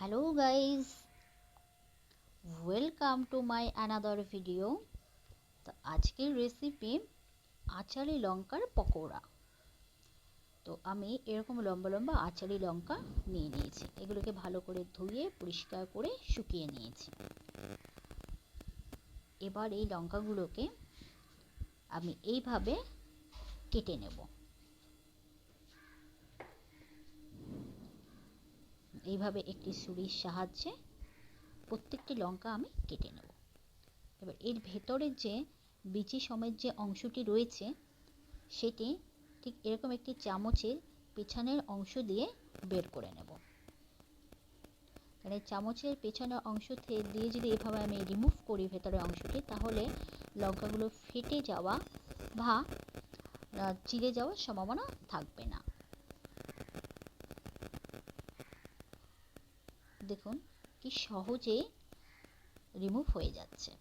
Hello guys, welcome to my another video. তো আজকের recipe achari লঙ্কার পকোড়া। তো আমি এরকম লম্বা লম্বা আচারি লঙ্কা নিয়ে নিয়েছি। এগুলোকে ভালো করে ধুয়ে পরিষ্কার করে শুকিয়ে নিয়েছি। এবার এই লঙ্কাগুলোকে আমি এইভাবে কেটে নেব। এইভাবে একটি ছুরির সাহায্যে প্রত্যেকটি লঙ্কা আমি কেটে নেব। এবার এর ভেতরের যে বিচি সমেত যে অংশটি রয়েছে সেটি ঠিক এরকম একটি চামচের পেছনের অংশ দিয়ে বের করে নেব। কারণ চামচের পেছনের অংশ দিয়ে যদি এভাবে আমি রিমুভ করি ভেতরের অংশটি, তাহলে লঙ্কাগুলো ফেটে যাওয়া বা চিড়ে যাওয়ার সম্ভাবনা থাকবে না। দেখুন কি সহজে রিমুভ হয়ে যাচ্ছে।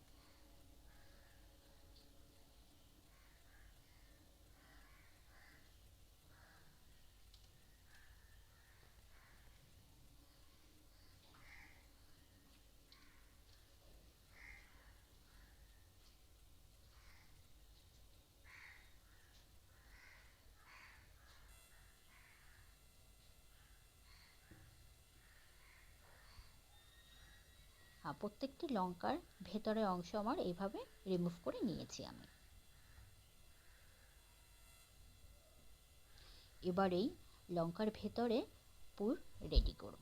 প্রত্যেকটি লঙ্কার ভেতরের অংশ আমার এইভাবে রিমুভ করে নিয়েছি আমি। এবার এই লঙ্কার ভেতরে পুর রেডি করব।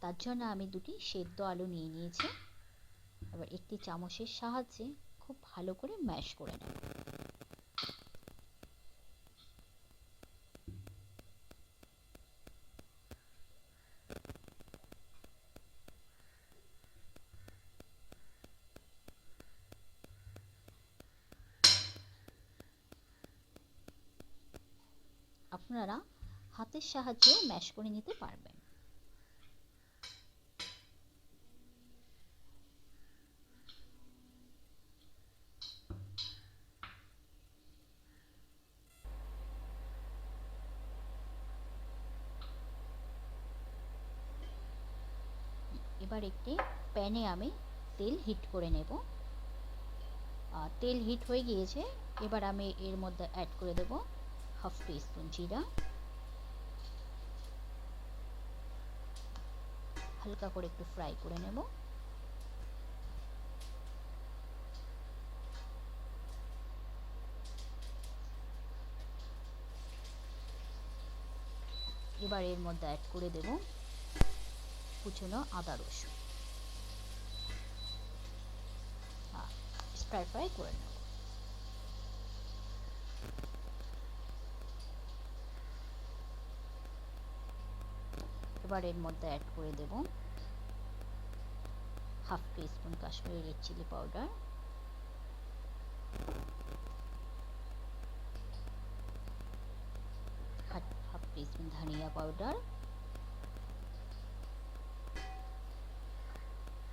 তার জন্য আমি দুটি সেদ্ধ আলু নিয়ে নিয়েছি। এবার একটি চামচের সাহায্যে খুব ভালো করে ম্যাশ করে নেব। আপনারা হাতের সাহায্যেও ম্যাশ করে নিতে পারবেন। এবার একটি প্যানে আমি তেল হিট করে নেব। তেল হিট হয়ে গিয়েছে। এবার আমি এর মধ্যে অ্যাড করে দেব হাফ টিস্পুন জিরা, হালকা করে একটু ফ্রাই করে নেব। এবার এর মধ্যে অ্যাড করে দেব কুচনো আদা রসুন, স্টার ফ্রাই করে নেব। এবার এর মধ্যে অ্যাড করে দেব half teaspoon Kashmiri red chilli powder, half teaspoon ধনিয়া পাউডার,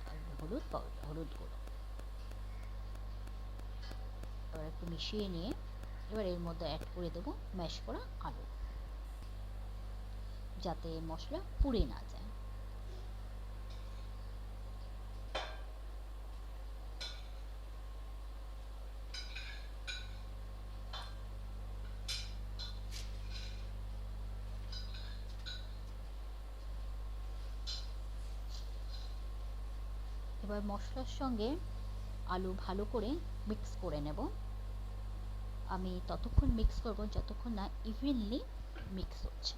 আর হলুদ গুঁড়ো। এবার একটু মিশিয়ে নিয়ে এবার এর মধ্যে অ্যাড করে দেব ম্যাশ করা আলু, যাতে মশলা পুড়ে না যায়। এবার মশলার সঙ্গে আলু ভালো করে মিক্স করে নেব। আমি ততক্ষণ মিক্স করব যতক্ষণ না ইভেনলি মিক্স হচ্ছে।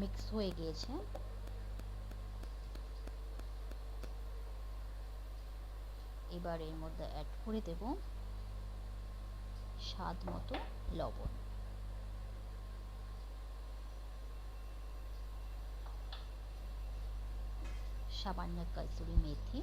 মিক্স হয়ে গিয়েছে। এবার এর মধ্যে অ্যাড করে দেব স্বাদ মতো লবণ, সামান্য কাসুরি মেথি,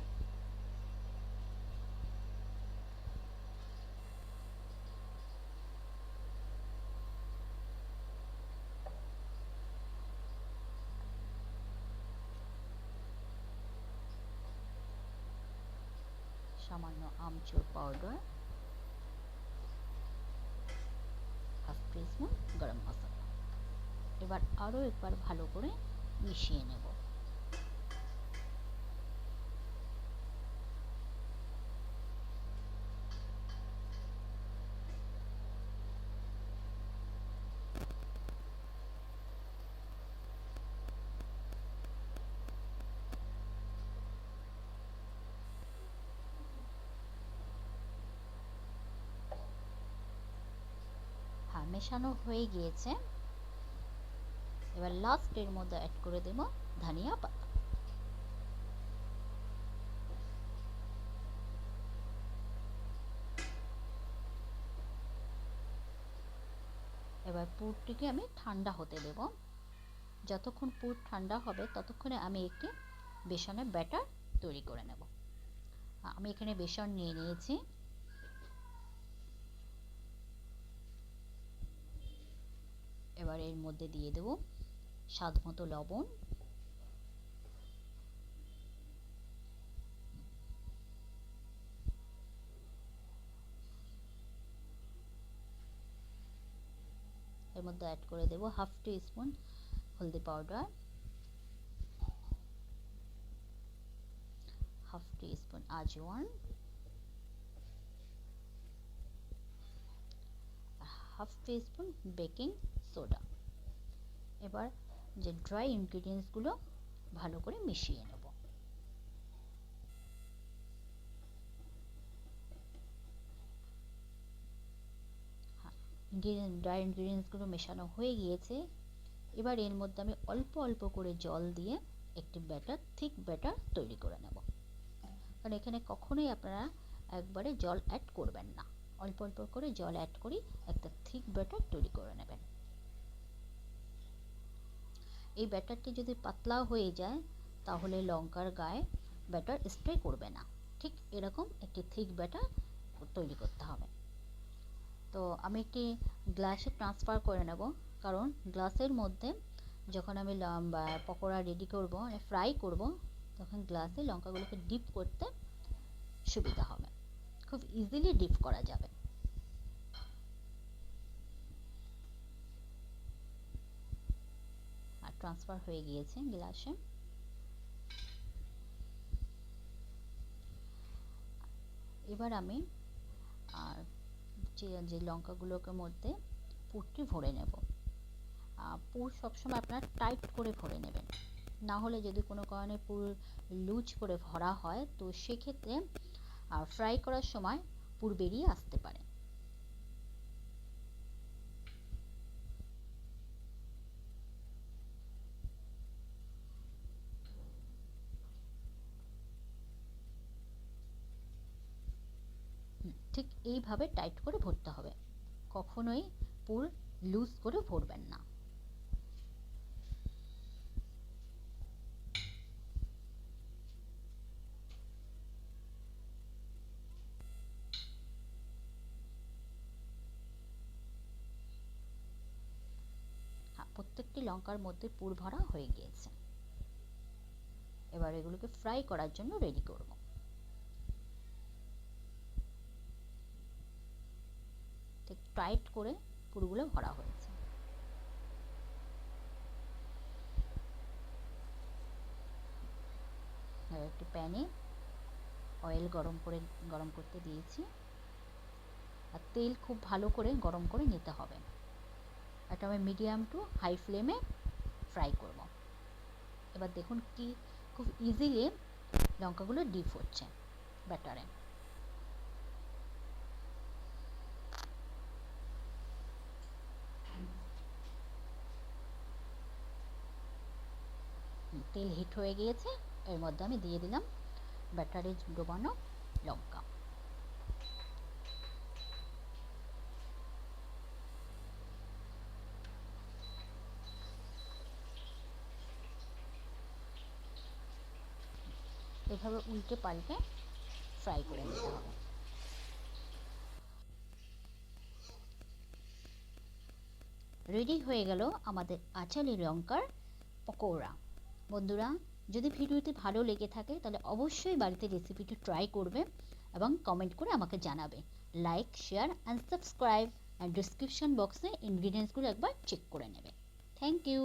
সামান্য আমচুর পাউডার, হাফ টিস্পুন গরম মশলা। এবার আরও একবার ভালো করে মিশিয়ে নেব। হ্যাঁ, মেশানো হয়ে গিয়েছে। এবার লাস্ট এর মধ্যে অ্যাড করে দেব ধনিয়া পাতা। এবার পুরটিকে আমি ঠান্ডা হতে দেব। যতক্ষণ পুর ঠান্ডা হবে ততক্ষণে আমি একটি বেসনের ব্যাটার তৈরি করে নেব। আমি এখানে বেসন নিয়ে নিয়েছি। এবার এর মধ্যে দিয়ে দেব স্বাদ মতো লবণ, এর মধ্যে অ্যাড করে দেব হাফ টি স্পুন হলদি পাউডার, হাফ টি স্পুন আজওয়ান, হাফ টি স্পুন বেকিং সোডা। এবার যে ড্রাই ইনগ্রিডিয়েন্টসগুলো ভালো করে মিশিয়ে নেব। ড্রাই ইনগ্রিডিয়েন্টসগুলো মেশানো হয়ে গিয়েছে। এবার এর মধ্যে আমি অল্প অল্প করে জল দিয়ে একটি ব্যাটার, থিক ব্যাটার তৈরি করে নেব। কারণ এখানে কখনোই আপনারা একবারে জল অ্যাড করবেন না, অল্প অল্প করে জল অ্যাড করি একটা থিক ব্যাটার তৈরি করে নেবেন। এই ব্যাটারটি যদি পাতলা হয়ে যায় তাহলে লঙ্কার গায়ে ব্যাটার স্প্রে করবে না। ঠিক এরকম একটি থিক ব্যাটার তৈরি করতে হবে। তো আমি একটি গ্লাসে ট্রান্সফার করে নেব, কারণ গ্লাসের মধ্যে যখন আমি পকোড়া রেডি করব, ফ্রাই করব, তখন গ্লাসে লঙ্কাগুলোকে ডিপ করতে সুবিধা হবে, খুব ইজিলি ডিপ করা যাবে। আর ট্রান্সফার হয়ে গিয়েছে গ্লাসে। এবার আমি আর যে লঙ্কাগুলোকে মধ্যে পুরটি ভরে নেব। পুর সবসময় আপনার টাইট করে ভরে নেবেন, না হলে যদি কোনো কারণে পুর লুজ করে ভরা হয় তো সেক্ষেত্রে ফ্রাই করার সময় পুর বেরিয়ে আসতে পারে। ঠিক এইভাবে টাইট করে ভরতে হবে, কখনোই পুর লুজ করে ভরবেন না। প্রত্যেকটি লঙ্কার মধ্যে পুর ভরা হয়ে গিয়েছে। এবার এগুলোকে ফ্রাই করার জন্য রেডি করব। ঠিক টাইট করে পুরগুলো ভরা হয়েছে। একটি প্যানে অয়েল গরম করতে দিয়েছি, আর তেল খুব ভালো করে গরম করে নিতে হবে। এটা আমি মিডিয়াম টু হাই ফ্লেমে ফ্রাই করব। এবার দেখুন কি খুব ইজিলি লঙ্কাগুলো ডিপ হচ্ছে ব্যাটারে। তেল হিট হয়ে গিয়েছে, এর মধ্যে আমি দিয়ে দিলাম ব্যাটারে ডোবানো লঙ্কা। এভাবে উল্টে পাল্টে ফ্রাই করে নিতে হবে। রেডি হয়ে গেল আমাদের আচালি লঙ্কার পকোড়া। বন্ধুরা, যদি ভিডিওটি ভালো লেগে থাকে তাহলে অবশ্যই বাড়িতে রেসিপিটি ট্রাই করবে এবং কমেন্ট করে আমাকে জানাবে। Like, share and subscribe, and description বক্সে ইনগ্রিডিয়েন্টসগুলো একবার চেক করে নেবে। Thank you.